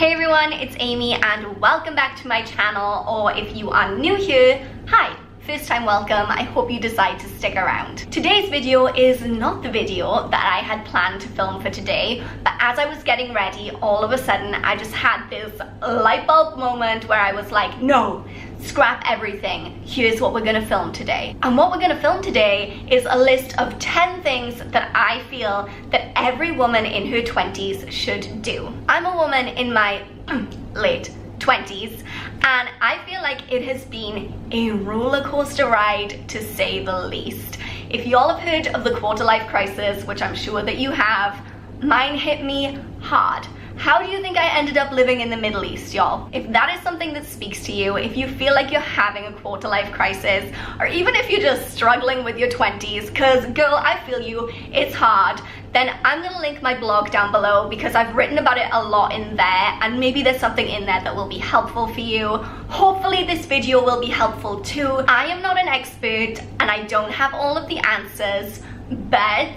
Hey everyone, it's Amy and welcome back to my channel, or if you are new here, hi. First time welcome. I hope you decide to stick around. Today's video is not the video that I had planned to film for today, but as I was getting ready, all of a sudden I just had this light bulb moment where I was like, no, scrap everything. Here's what we're gonna film today. And what we're gonna film today is a list of 10 things that I feel that every woman in her 20s should do. I'm a woman in my late 20s, and I feel like it has been a roller coaster ride, to say the least. If y'all have heard of the quarter life crisis, which I'm sure that you have, mine hit me hard. How do you think I ended up living in the Middle East, y'all? If that is something that speaks to you, if you feel like you're having a quarter life crisis, or even if you're just struggling with your 20s, because girl, I feel you, it's hard, then I'm gonna link my blog down below because I've written about it a lot in there, and maybe there's something in there that will be helpful for you. Hopefully this video will be helpful too. I am not an expert and I don't have all of the answers, but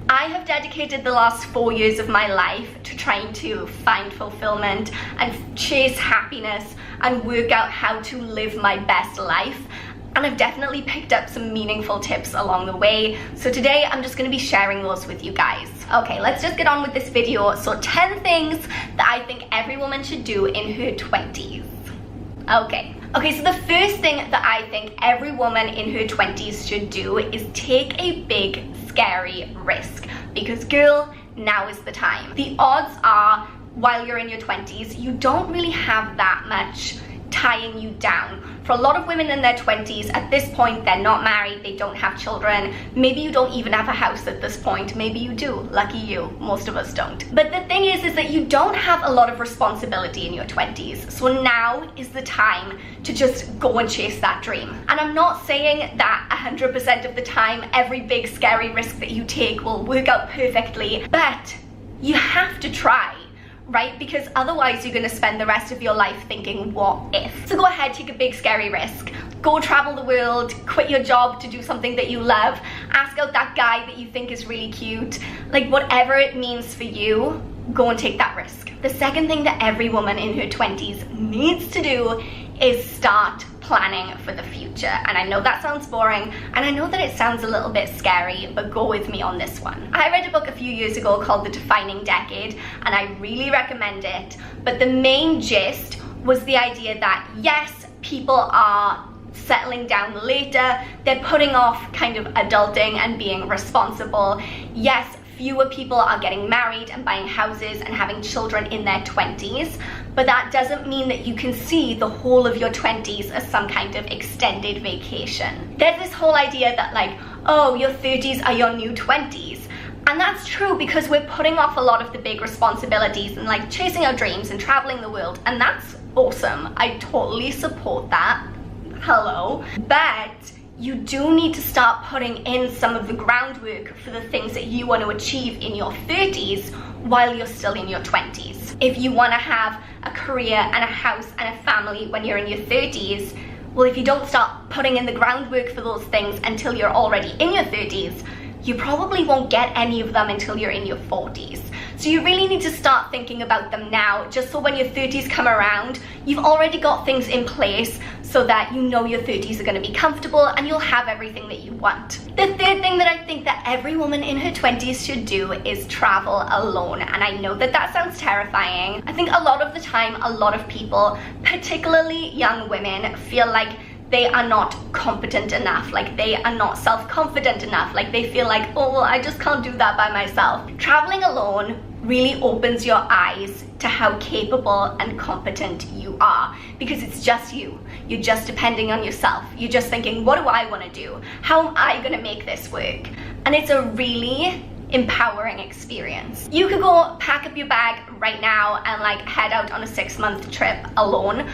I have dedicated the last 4 years of my life to trying to find fulfillment and chase happiness and work out how to live my best life. And I've definitely picked up some meaningful tips along the way. So today I'm just gonna be sharing those with you guys. Okay, let's just get on with this video. So 10 things that I think every woman should do in her 20s. Okay, so the first thing that I think every woman in her 20s should do is take a big, scary risk. Because girl, now is the time. The odds are, while you're in your 20s, you don't really have that much tying you down. For a lot of women in their 20s, at this point, they're not married, they don't have children. Maybe you don't even have a house at this point. Maybe you do. Lucky you. Most of us don't. But the thing is that you don't have a lot of responsibility in your 20s. So now is the time to just go and chase that dream. And I'm not saying that 100% of the time, every big scary risk that you take will work out perfectly, but you have to try. Right? Because otherwise you're going to spend the rest of your life thinking, what if? So go ahead, take a big scary risk. Go travel the world, quit your job to do something that you love, ask out that guy that you think is really cute. Like whatever it means for you, go and take that risk. The second thing that every woman in her 20s needs to do is start planning for the future. And I know that sounds boring, and I know that it sounds a little bit scary, but go with me on this one. I read a book a few years ago called The Defining Decade, and I really recommend it. But the main gist was the idea that yes, people are settling down later, they're putting off kind of adulting and being responsible. Yes, fewer people are getting married and buying houses and having children in their 20s, but that doesn't mean that you can see the whole of your 20s as some kind of extended vacation. There's this whole idea that like, oh, your 30s are your new 20s. And that's true because we're putting off a lot of the big responsibilities and like chasing our dreams and traveling the world, and that's awesome. I totally support that. Hello. But you do need to start putting in some of the groundwork for the things that you want to achieve in your 30s while you're still in your 20s. If you want to have a career and a house and a family when you're in your 30s, well, if you don't start putting in the groundwork for those things until you're already in your 30s, you probably won't get any of them until you're in your 40s. So you really need to start thinking about them now, just so when your 30s come around, you've already got things in place so that you know your 30s are going to be comfortable and you'll have everything that you want. The third thing that I think that every woman in her 20s should do is travel alone. And I know that that sounds terrifying. I think a lot of the time, a lot of people, particularly young women, feel like they are not competent enough, like they are not self-confident enough, like they feel like, oh, well, I just can't do that by myself. Traveling alone really opens your eyes to how capable and competent you are, because it's just you. You're just depending on yourself. You're just thinking, what do I want to do? How am I going to make this work? And it's a really empowering experience. You could go pack up your bag right now and like head out on a 6-month trip alone.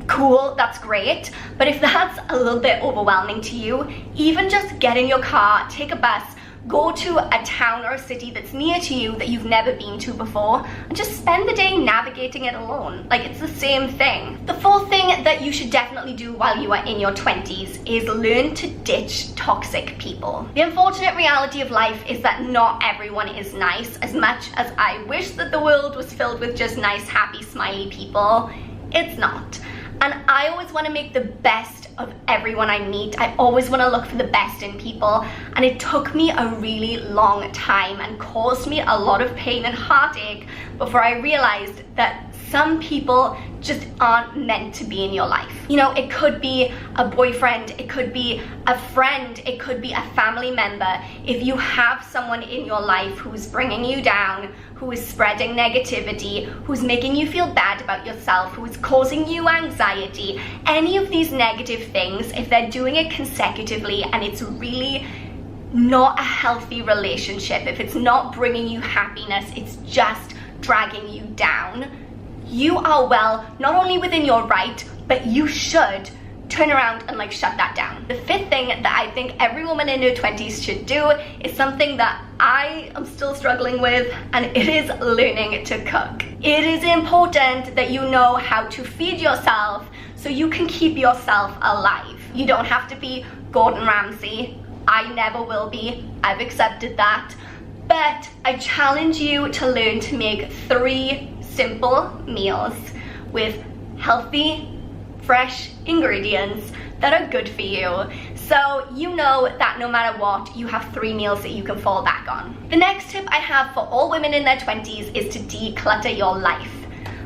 Cool, that's great. But if that's a little bit overwhelming to you, even just get in your car, take a bus, Go to a town or a city that's near to you that you've never been to before and just spend the day navigating it alone. Like, it's the same thing. The fourth thing that you should definitely do while you are in your 20s is learn to ditch toxic people. The unfortunate reality of life is that not everyone is nice. As much as I wish that the world was filled with just nice, happy, smiley people, it's not. And I always want to make the best of everyone I meet. I always want to look for the best in people, and it took me a really long time and caused me a lot of pain and heartache before I realized that some people just aren't meant to be in your life. You know, it could be a boyfriend, it could be a friend, it could be a family member. If you have someone in your life who's bringing you down, who is spreading negativity, who's making you feel bad about yourself, who is causing you anxiety, any of these negative things, if they're doing it consecutively and it's really not a healthy relationship, if it's not bringing you happiness, it's just dragging you down, you are well, not only within your right, but you should turn around and like shut that down. The fifth thing that I think every woman in her 20s should do is something that I am still struggling with, and it is learning to cook. It is important that you know how to feed yourself so you can keep yourself alive. You don't have to be Gordon Ramsay. I never will be. I've accepted that. But I challenge you to learn to make 3 simple meals with healthy, fresh ingredients that are good for you, so you know that no matter what, you have 3 meals that you can fall back on. The next tip I have for all women in their 20s is to declutter your life.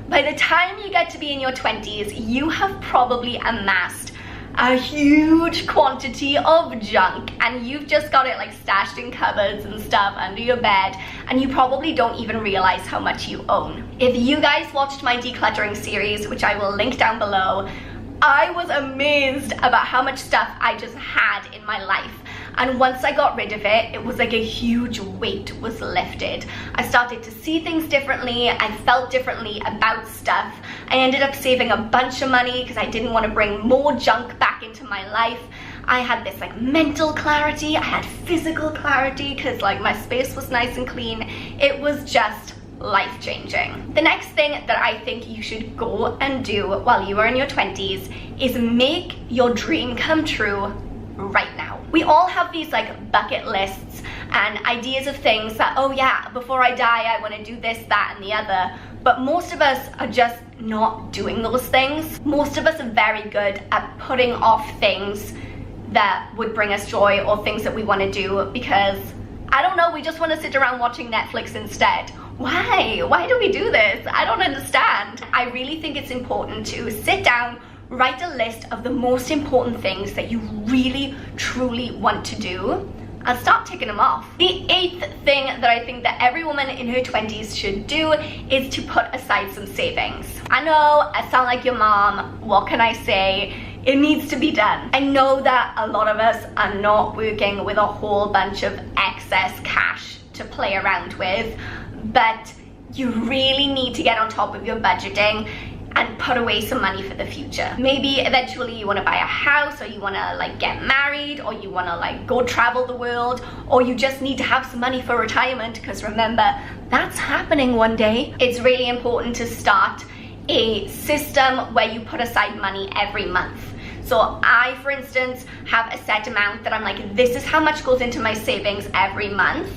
By the time you get to be in your 20s, you have probably amassed a huge quantity of junk, and you've just got it like stashed in cupboards and stuff under your bed, and you probably don't even realize how much you own. If you guys watched my decluttering series, which I will link down below, I was amazed about how much stuff I just had in my life. And once I got rid of it, it was like a huge weight was lifted. I started to see things differently. I felt differently about stuff. I ended up saving a bunch of money because I didn't want to bring more junk back into my life. I had this like mental clarity. I had physical clarity because like my space was nice and clean. It was just life-changing. The next thing that I think you should go and do while you are in your 20s is make your dream come true right now. We all have these like bucket lists and ideas of things that, oh yeah, before I die I want to do this, that and the other, but most of us are just not doing those things. Most of us are very good at putting off things that would bring us joy or things that we want to do because, I don't know, we just want to sit around watching Netflix instead. Why? Why do we do this? I don't understand. I really think it's important to sit down, write a list of the most important things that you really, truly want to do, and start ticking them off. The 8th thing that I think that every woman in her 20s should do is to put aside some savings. I know I sound like your mom. What can I say? It needs to be done. I know that a lot of us are not working with a whole bunch of excess cash to play around with, but you really need to get on top of your budgeting and put away some money for the future. Maybe eventually you want to buy a house, or you want to like get married, or you want to like go travel the world, or you just need to have some money for retirement, because remember, that's happening one day. It's really important to start a system where you put aside money every month. So I, for instance, have a set amount that I'm like, this is how much goes into my savings every month.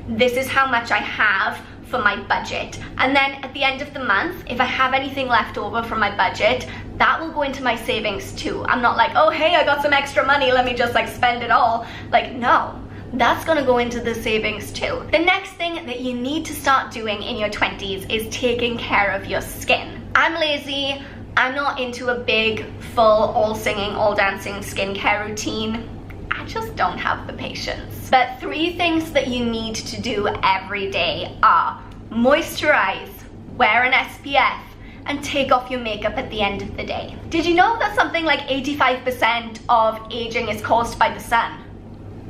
This is how much I have for my budget, and then at the end of the month, if I have anything left over from my budget, that will go into my savings too. I'm not like, oh hey, I got some extra money, let me just like spend it all. Like, no, that's gonna go into the savings too. The next thing that you need to start doing in your 20s is taking care of your skin. I'm lazy. I'm not into a big, full, all singing, all dancing skincare routine. I just don't have the patience. But 3 things that you need to do every day are moisturize, wear an SPF, and take off your makeup at the end of the day. Did you know that something like 85% of aging is caused by the sun?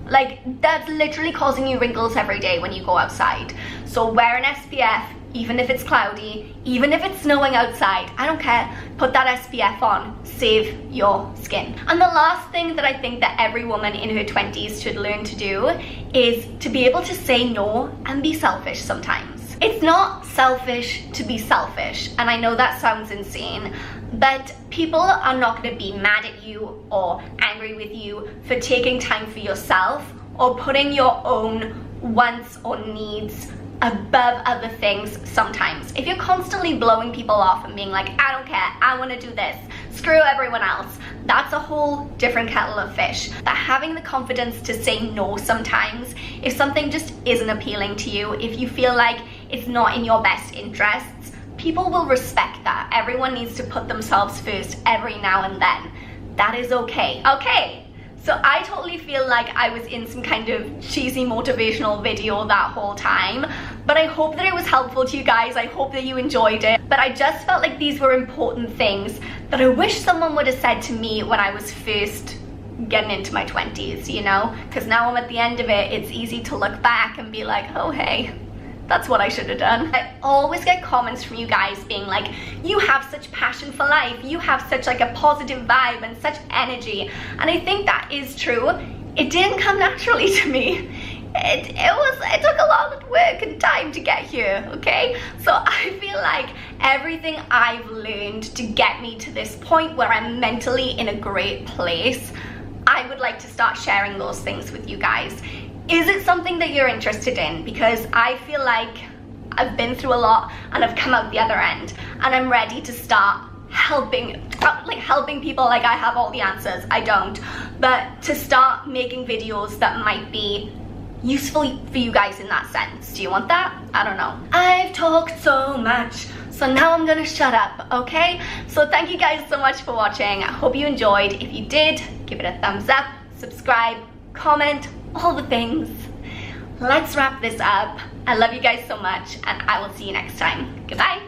Like, that's literally causing you wrinkles every day when you go outside. So wear an SPF, even if it's cloudy, even if it's snowing outside, I don't care, put that SPF on, save your skin. And the last thing that I think that every woman in her 20s should learn to do is to be able to say no and be selfish sometimes. It's not selfish to be selfish, and I know that sounds insane, but people are not going to be mad at you or angry with you for taking time for yourself or putting your own wants or needs above other things sometimes. If you're constantly blowing people off and being like, I don't care, I want to do this, screw everyone else, that's a whole different kettle of fish. But having the confidence to say no sometimes, if something just isn't appealing to you, if you feel like it's not in your best interests, people will respect that. Everyone needs to put themselves first every now and then. That is okay. Okay. So I totally feel like I was in some kind of cheesy motivational video that whole time, but I hope that it was helpful to you guys. I hope that you enjoyed it. But I just felt like these were important things that I wish someone would have said to me when I was first getting into my 20s, you know? Because now I'm at the end of it, it's easy to look back and be like, oh hey, that's what I should have done. I always get comments from you guys being like, you have such passion for life, you have such like a positive vibe and such energy. And I think that is true. It didn't come naturally to me. It took a lot of work and time to get here, okay? So I feel like everything I've learned to get me to this point where I'm mentally in a great place, I would like to start sharing those things with you guys. Is it something that you're interested in? Because I feel like I've been through a lot and I've come out the other end and I'm ready to start helping people. Like I have all the answers, I don't. But to start making videos that might be useful for you guys in that sense. Do you want that? I don't know. I've talked so much, so now I'm gonna shut up, okay? So thank you guys so much for watching. I hope you enjoyed. If you did, give it a thumbs up, subscribe, comment, all the things. Let's wrap this up. I love you guys so much, and I will see you next time. Goodbye.